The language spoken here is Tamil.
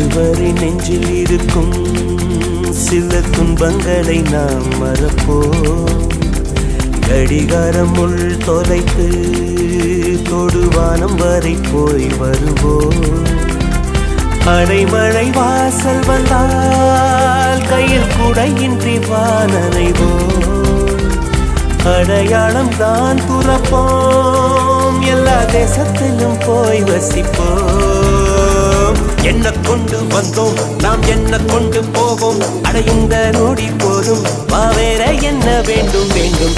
அதுவரை நெஞ்சில் இருக்கும் சில துன்பங்களை நாம் மறப்போம். கடிகாரம் உள் தொலைத்து தொடுவானம் வரை போய் வருவோம். அடைமழை வாசல் வந்தால் கையில் குடையின்றி வானனைவோம். அடையாளம் தான் துறப்போம், எல்லா தேசத்திலும் போய் வசிப்போம். என்ன கொண்டு வந்தோம் நாம் என்ன கொண்டு போவோம், அடைந்த நொடி போதும் வேற என்ன வேண்டும் வேண்டும்.